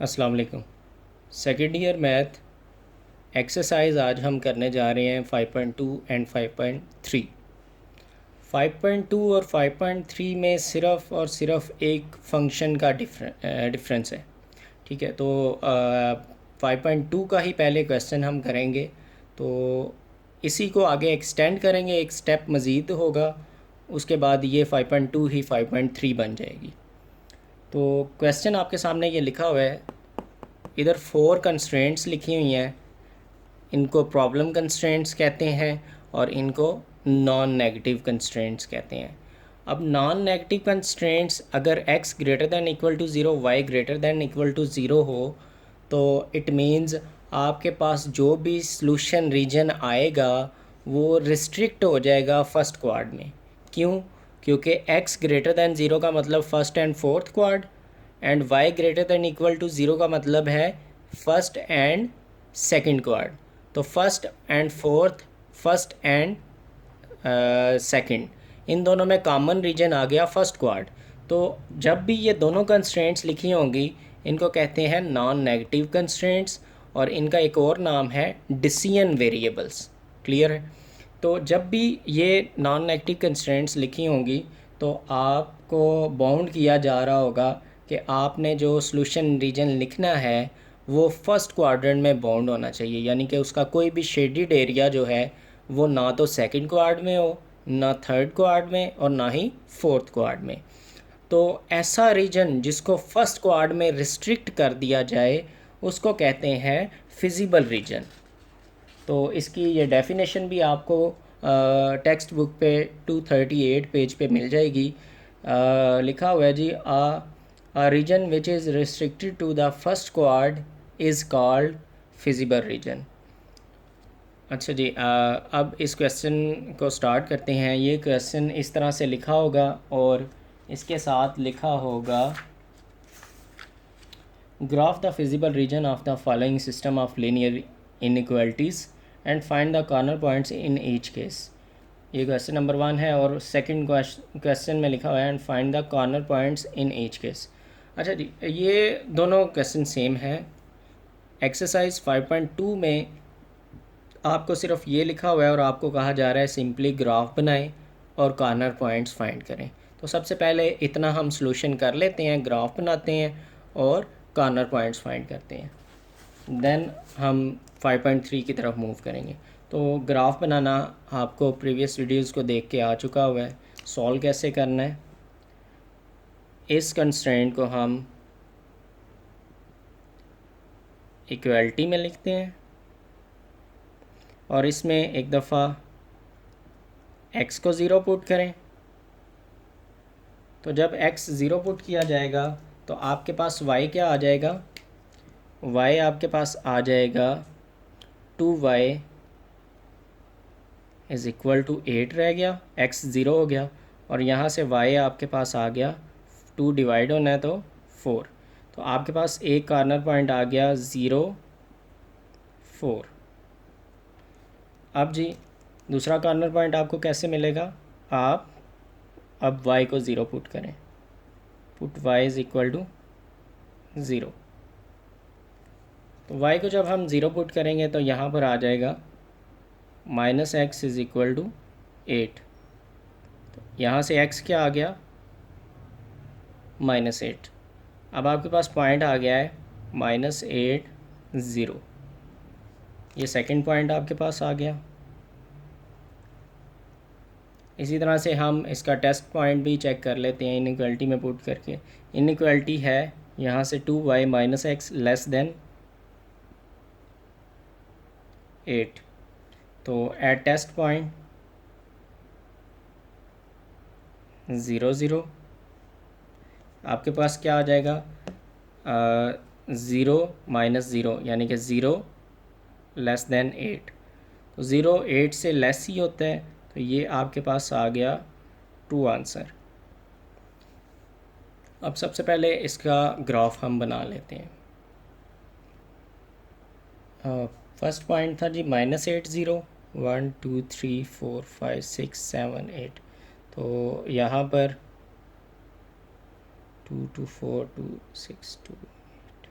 अस्सलाम वालेकुम। Second year math exercise आज हम करने जा रहे हैं 5.2 एंड 5.3। 5.2 और 5.3 में सिर्फ और सिर्फ एक फंक्शन का डिफरेंस है। ठीक है, तो 5.2 का ही पहले क्वेश्चन हम करेंगे, तो इसी को आगे एक्सटेंड करेंगे, एक स्टेप मज़ीद होगा, उसके बाद ये 5.2 ही 5.3 बन जाएगी। तो क्वेश्चन आपके सामने ये लिखा हुआ है, इधर 4 कंस्ट्रेंट्स लिखी हुई हैं, इनको प्रॉब्लम कंस्ट्रेंट्स कहते हैं और इनको नॉन नेगेटिव कंस्ट्रेंट्स कहते हैं। अब नॉन नेगेटिव कंस्ट्रेंट्स अगर x greater than equal to zero, y greater than equal to zero हो, तो इट मीन्स आपके पास जो भी सॉल्यूशन रीजन आएगा वो रिस्ट्रिक्ट हो जाएगा फर्स्ट क्वाड में। क्यों? क्योंकि x ग्रेटर दैन ज़ीरो का मतलब first and fourth quad, and y greater than equal to zero का मतलब है फर्स्ट एंड सेकंड क्वाड। तो first and fourth, first and second, इन दोनों में कॉमन रीजन आ गया फर्स्ट क्वाड। तो जब भी ये दोनों कंस्ट्रेंट्स लिखी होंगी, इनको कहते हैं नॉन नेगेटिव कंस्ट्रेंट्स, और इनका एक और नाम है डिसीजन वेरिएबल्स। क्लियर है? तो जब भी ये नॉन नेगेटिव कंस्ट्रेंट्स लिखी होंगी, तो आपको बाउंड किया जा रहा होगा कि आपने जो सॉल्यूशन रीजन लिखना है वो फर्स्ट क्वाड्रेंट में बाउंड होना चाहिए, यानी कि उसका कोई भी शेडिड एरिया जो है वो ना तो सेकंड क्वाड में हो, ना थर्ड क्वाड में, और ना ही फोर्थ क्वाड में। तो ऐसा रीजन जिसको फर्स्ट क्वाड में रिस्ट्रिक्ट कर दिया जाए उसको कहते हैं फिजिबल रीजन। तो इसकी ये डेफिनेशन भी आपको टेक्स्ट बुक पे 238 पेज पे मिल जाएगी। लिखा हुआ है जी, a region which is restricted to the first quad is called feasible region. अच्छा जी, अब इस क्वेश्चन को स्टार्ट करते हैं। ये क्वेश्चन इस तरह से लिखा होगा और इसके साथ लिखा होगा, graph the feasible region of the following system of linear inequalities and find the corner points in each case. ये क्वेश्चन नंबर 1 है, और सेकंड क्वेश्चन में लिखा हुआ है and find the corner points in each case. अच्छा जी, ये दोनों क्वेश्चन सेम है। एक्सरसाइज 5.2 में आपको सिर्फ ये लिखा हुआ है और आपको कहा जा रहा है सिंपली ग्राफ बनाएं और कॉर्नर पॉइंट्स फाइंड करें। तो सबसे पहले इतना हम सॉल्यूशन कर लेते हैं, ग्राफ बनाते हैं और कॉर्नर पॉइंट्स फाइंड करते हैं, देन हम 5.3 की तरफ मूव करेंगे। तो ग्राफ बनाना आपको प्रीवियस वीडियोस को देख के आ चुका हुआ है। सॉल्व कैसे करना है, इस कंस्ट्रेंट को हम इक्वलिटी में लिखते हैं और इसमें एक दफ़ा x को ज़ीरो पुट करें। तो जब x ज़ीरो पुट किया जाएगा तो आपके पास y क्या आ जाएगा, y आपके पास आ जाएगा 2y इज़ इक्वल टू 8 रह गया, x ज़ीरो हो गया, और यहाँ से y आपके पास आ गया 2 डिवाइड होना है तो 4। तो आपके पास एक कॉर्नर पॉइंट आ गया 0 4। अब जी दूसरा कॉर्नर पॉइंट आपको कैसे मिलेगा, आप अब y को ज़ीरो पुट करें, put y is equal to 0। तो y को जब हम ज़ीरो पुट करेंगे तो यहाँ पर आ जाएगा minus x is equal to 8। तो यहाँ से x क्या आ गया, -8। अब आपके पास पॉइंट आ गया है -8 0। ये सेकंड पॉइंट आपके पास आ गया। इसी तरह से हम इसका टेस्ट पॉइंट भी चेक कर लेते हैं इनइक्वालिटी में पुट करके। इनइक्वालिटी है यहाँ से 2y minus x less than 8। तो एट टेस्ट पॉइंट 0 0 आपके पास क्या आ जाएगा, 0 माइनस 0 यानी कि 0 लेस देन 8। तो 0 8 से लेस ही होता है, तो ये आपके पास आ गया ट्रू आंसर। अब सबसे पहले इसका ग्राफ हम बना लेते हैं। फर्स्ट पॉइंट था जी -8 0 1 2 3 4 5 6 7 8। तो यहाँ पर 2 2 4 2 6 2 8।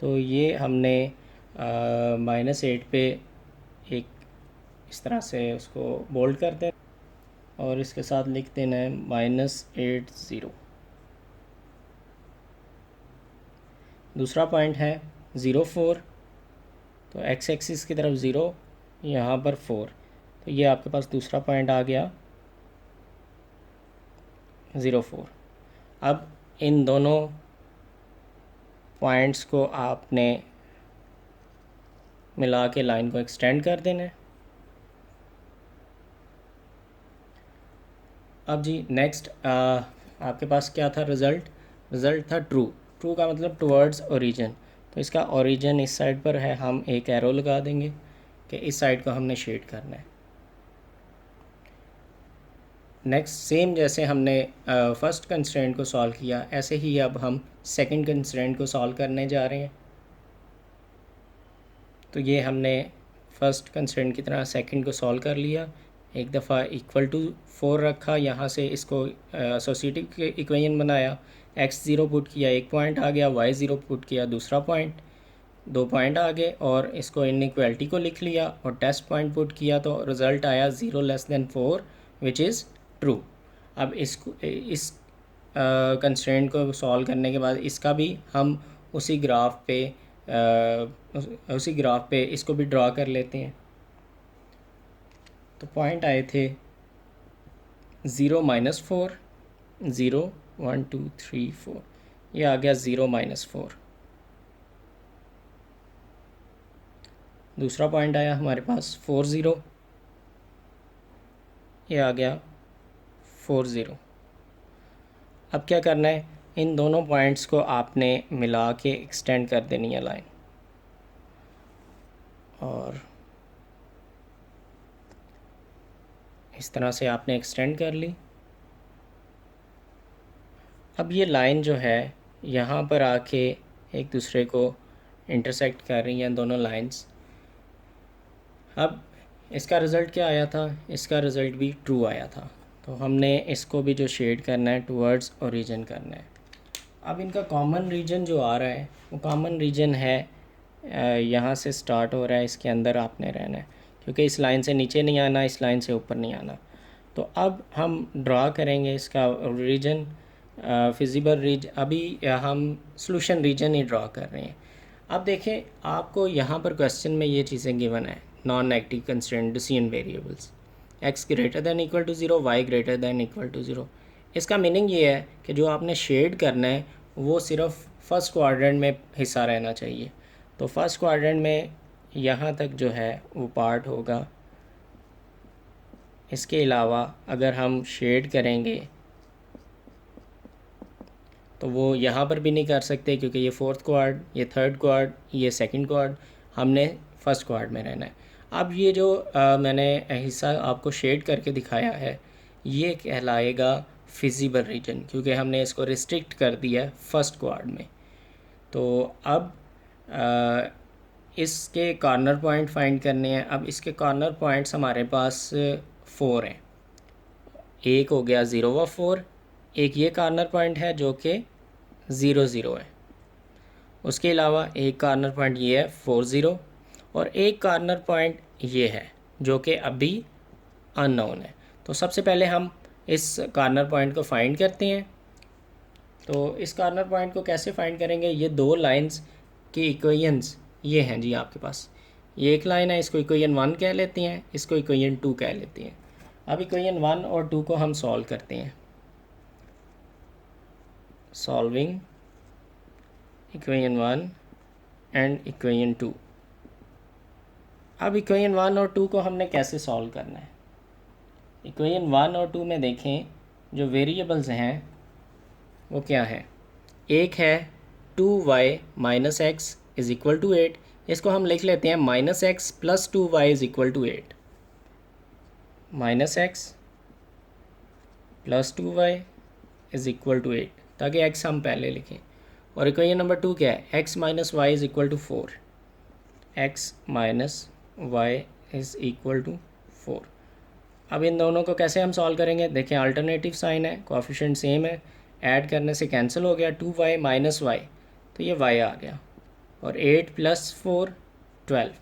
तो ये हमने -8 पे एक इस तरह से उसको बोल्ड कर दें और इसके साथ लिख देना है -80। दूसरा पॉइंट है 0 4, तो एक्स एक्सिस की तरफ 0, यहाँ पर 4, तो ये आपके पास दूसरा पॉइंट आ गया 0 4। अब इन दोनों पॉइंट्स को आपने मिला के लाइन को एक्सटेंड कर देना है। अब जी नेक्स्ट आपके पास क्या था रिज़ल्ट था ट्रू का मतलब टुवर्ड्स ओरिजिन। तो इसका ओरिजिन इस साइड पर है, हम एक एरो लगा देंगे कि इस साइड को हमने शेड करना है। नेक्स्ट सेम जैसे हमने फर्स्ट कंस्ट्रेंट को सॉल्व किया, ऐसे ही अब हम सेकंड कंस्ट्रेंट को सॉल्व करने जा रहे हैं। तो ये हमने फर्स्ट कंस्ट्रेंट की तरह सेकंड को सॉल्व कर लिया। एक दफ़ा इक्वल टू 4 रखा, यहाँ से इसको एसोसिएटिव इक्वेशन बनाया, x0 पुट किया, एक पॉइंट आ गया, y0 पुट किया, दूसरा पॉइंट, 2 पॉइंट आ गए, और इसको इनइक्वालिटी को लिख लिया और टेस्ट पॉइंट पुट किया, तो रिज़ल्ट आया 0<4 विच इज़ ट्रू। अब इस कंस्ट्रेंट को सॉल्व करने के बाद इसका भी हम उसी ग्राफ पे इसको भी ड्रा कर लेते हैं। तो पॉइंट आए थे 0 -4, 0 1 2 3 4, ये आ गया 0 -4। दूसरा पॉइंट आया हमारे पास 4 0, ये आ गया 4 0। अब क्या करना है, इन दोनों पॉइंट्स को आपने मिला के एक्सटेंड कर देनी है लाइन, और इस तरह से आपने एक्सटेंड कर ली। अब ये लाइन जो है यहाँ पर आके एक दूसरे को इंटरसेक्ट कर रही हैं दोनों लाइंस। अब इसका रिज़ल्ट क्या आया था, इसका रिज़ल्ट भी ट्रू आया था, तो हमने इसको भी जो शेड करना है टुवर्ड्स ओरिजिन करना है। अब इनका कॉमन रीजन जो आ रहा है वो कॉमन रीजन है यहाँ से स्टार्ट हो रहा है, इसके अंदर आपने रहना है, क्योंकि इस लाइन से नीचे नहीं आना, इस लाइन से ऊपर नहीं आना। तो अब हम ड्रा करेंगे इसका रीजन, फिजिबल रीजन, अभी हम सॉल्यूशन रीजन ही ड्रा कर रहे हैं। अब देखें, आपको यहाँ पर क्वेश्चन में ये चीज़ें गिवन है, non negative constraint decision variables, x greater than equal to 0, y greater than equal to 0। इसका मीनिंग ये है कि जो आपने शेड करना है वो सिर्फ फर्स्ट क्वाड्रेंट में हिस्सा रहना चाहिए। तो फर्स्ट क्वाड्रेंट में यहाँ तक जो है वो पार्ट होगा। इसके अलावा अगर हम शेड करेंगे तो वो यहाँ पर भी नहीं कर सकते, क्योंकि ये फोर्थ क्वाड, ये थर्ड क्वाड, ये सेकंड क्वाड, हमने फर्स्ट क्वाड में रहना है। अब ये जो मैंने हिस्सा आपको शेड करके दिखाया है, ये कहलाएगा फिजिबल रीजन, क्योंकि हमने इसको रिस्ट्रिक्ट कर दिया है फर्स्ट क्वाड में। तो अब इसके कॉर्नर पॉइंट फाइंड करने हैं। अब इसके कॉर्नर पॉइंट्स हमारे पास 4 हैं, एक हो गया 0 व 4, एक ये कॉर्नर पॉइंट है जो कि 0 0 है, उसके अलावा एक कॉर्नर पॉइंट ये है 4 0, और एक कॉर्नर पॉइंट ये है जो कि अभी अननोन है। तो सबसे पहले हम इस कॉर्नर पॉइंट को फाइंड करते हैं। तो इस कॉर्नर पॉइंट को कैसे फाइंड करेंगे, ये दो लाइंस के इक्वेशंस ये हैं जी आपके पास। ये एक लाइन है, इसको इक्वेशन 1 कह लेते हैं, इसको इक्वेशन 2 कह लेते हैं। अब इक्वेशन 1 और 2 को हम सॉल्व करते हैं। Solving equation 1 and equation 2। अब इक्वेशन 1 और 2 को हमने कैसे सॉल्व करना है। इक्वेशन 1 और 2 में देखें जो वेरिएबल्स हैं वो क्या है। एक है 2y minus x is equal to 8, इसको हम लिख लेते हैं -x + 2y is equal to 8। -x + 2y is equal to 8, ताकि x हम पहले लिखें। और इक्वेशन नंबर 2 क्या है, x - y is equal to 4, x - y is equal to 4। अब इन दोनों को कैसे हम सॉल्व करेंगे, देखें अल्टरनेटिव साइन है, कोएफिशिएंट सेम है, ऐड करने से कैंसिल हो गया, 2y - y, तो ये y आ गया। और 8 + 4 12,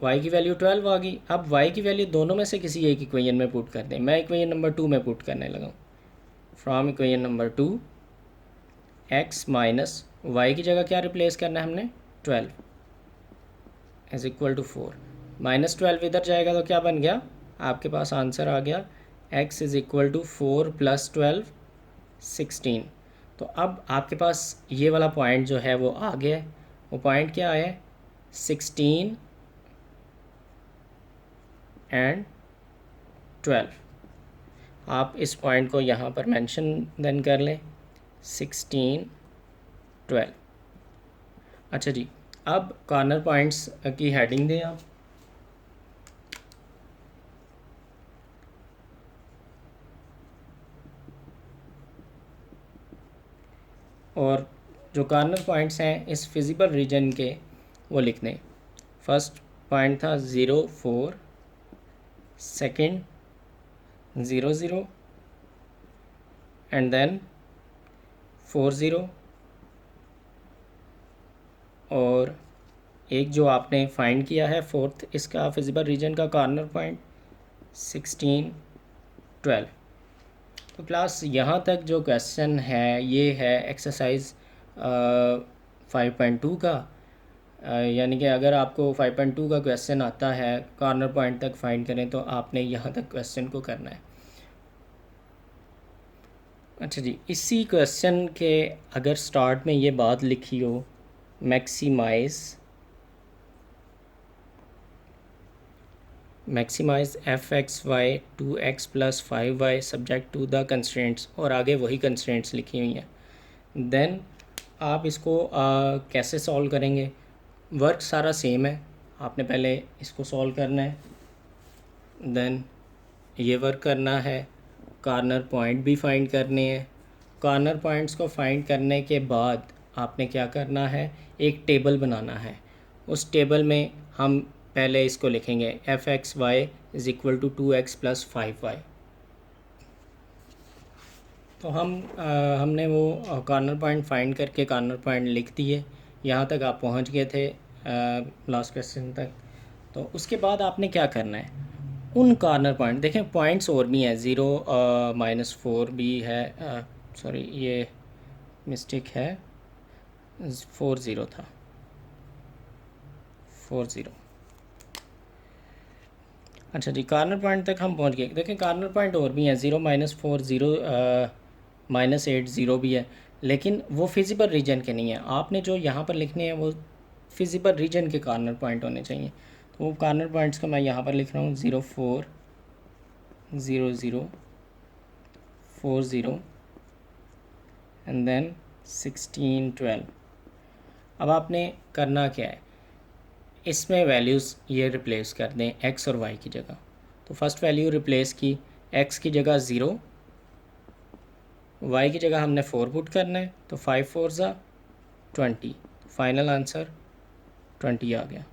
y की वैल्यू 12 आ गई। अब y की वैल्यू दोनों में से किसी एक इक्वेशन में पुट कर दें। मैं इक्वेशन नंबर 2 में पुट करने लगा हूँ। From equation number 2 x minus y की जगह क्या रिप्लेस करना है हमने, 12 इज इक्वल टू 4। -12 इधर जाएगा तो क्या बन गया, आपके पास आंसर आ गया x इज़ इक्वल टू 4 + 12 16। तो अब आपके पास ये वाला पॉइंट जो है वो आ गया है। वो पॉइंट क्या है, 16 एंड 12। आप इस पॉइंट को यहाँ पर मेंशन देन कर लें, 16 12। अच्छा जी, अब कॉर्नर पॉइंट्स की हेडिंग दें आप। और जो कॉर्नर पॉइंट्स हैं इस फिजिबल रीजन के वो लिखने। फर्स्ट पॉइंट था 0 4, सेकंड 0 0 एंड देन 4 0, और एक जो आपने फाइंड किया है फोर्थ इसका फिजिबल रीजन का कॉर्नर पॉइंट 16 12। तो क्लास यहाँ तक जो क्वेश्चन है ये है एक्सरसाइज 5.2 का। यानी कि अगर आपको 5.2 का क्वेश्चन आता है कॉर्नर पॉइंट तक फाइंड करें तो आपने यहाँ तक क्वेश्चन को करना है। अच्छा जी, इसी क्वेश्चन के अगर स्टार्ट में ये बात लिखी हो, maximise f(x(y) 2x + 5y subject to the constraints, और आगे वही कंस्ट्रेंट्स लिखी हुई हैं। देन आप इसको कैसे सॉल्व करेंगे, वर्क सारा सेम है। आपने पहले इसको सॉल्व करना है, देन ये वर्क करना है, कॉर्नर पॉइंट भी फाइंड करने हैं। कॉर्नर पॉइंट्स को फाइंड करने के बाद आपने क्या करना है, एक टेबल बनाना है। उस टेबल में हम पहले इसको लिखेंगे f(x(y) is equal to 2x + 5y। तो हमने वो कॉर्नर पॉइंट फाइंड करके कॉर्नर पॉइंट लिख दिए। यहाँ तक आप पहुँच गए थे लास्ट क्वेश्चन तक। तो उसके बाद आपने क्या करना है, उन कॉर्नर पॉइंट देखें, पॉइंट्स और भी हैं, 0 -4 भी है, सॉरी ये मिस्टेक है, 4 0 था, 4 0। अच्छा जी, कॉर्नर पॉइंट तक हम पहुंच गए। देखें कॉर्नर पॉइंट और भी हैं, 0 -4 0 -8 0 भी है, लेकिन वो फिजिबल रीजन के नहीं है। आपने जो यहाँ पर लिखने हैं वो फिजिबल रीजन के कॉर्नर पॉइंट होने चाहिए। तो वो कॉर्नर पॉइंट्स को मैं यहाँ पर लिख रहा हूँ, 0 4 0 0 4 0 एंड देन 16 12। अब आपने करना क्या है, इसमें वैल्यूज़ ये रिप्लेस कर दें x और y की जगह। तो फर्स्ट वैल्यू रिप्लेस की, x की जगह 0, y की जगह हमने 4 पुट करना है, तो 5 4 20, फाइनल आंसर 20 आ गया।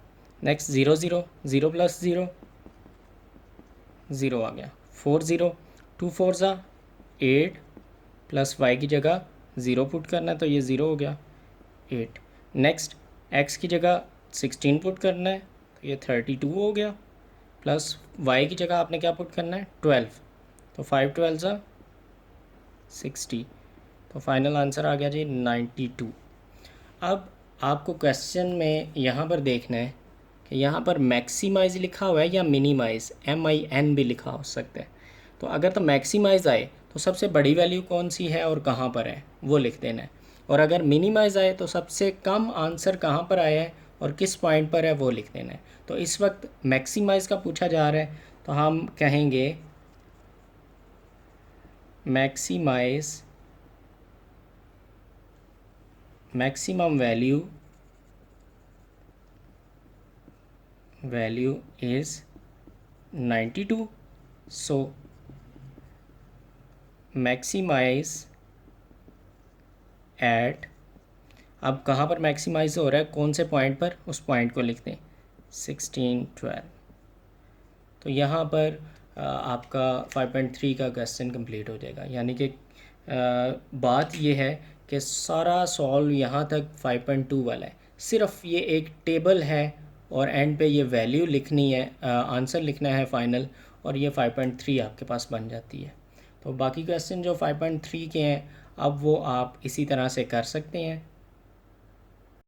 नेक्स्ट 0 0 0 + 0 0 आ गया, 4 0 2 4 8 प्लस y की जगह 0 पुट करना है, तो ये 0 हो गया 8। नेक्स्ट x की जगह 16 पुट करना है, तो ये 32 हो गया, प्लस y की जगह आपने क्या पुट करना है, 12, तो 5 12 60, तो फाइनल आंसर आ गया जी 92। अब आपको क्वेश्चन में यहाँ पर देखना है कि यहाँ पर मैक्सिमाइज़ लिखा हुआ है या मिनिमाइज़, MIN भी लिखा हो सकता है। तो अगर तो मैक्सिमाइज़ आए तो सबसे बड़ी वैल्यू कौन सी है और कहाँ पर है वो लिख देना है, और अगर मिनिमाइज़ आए तो सबसे कम आंसर कहाँ पर आया है और किस पॉइंट पर है वो लिख देना है। तो इस वक्त मैक्सिमाइज़ का पूछा जा रहा है, तो हम कहेंगे maximise maximum value is 92, so maximize at, अब कहाँ पर मैक्सिमाइज हो रहा है, कौन से पॉइंट पर, उस पॉइंट को लिख दें 16 12। तो यहाँ पर आपका 5.3 का क्वेश्चन कंप्लीट हो जाएगा। यानी कि बात ये है कि सारा सॉल्व यहाँ तक 5.2 वाला है, सिर्फ ये एक टेबल है और एंड पे ये वैल्यू लिखनी है, आंसर लिखना है फाइनल, और ये 5.3 आपके पास बन जाती है। तो बाकी क्वेश्चन जो 5.3 के हैं अब वो आप इसी तरह से कर सकते हैं।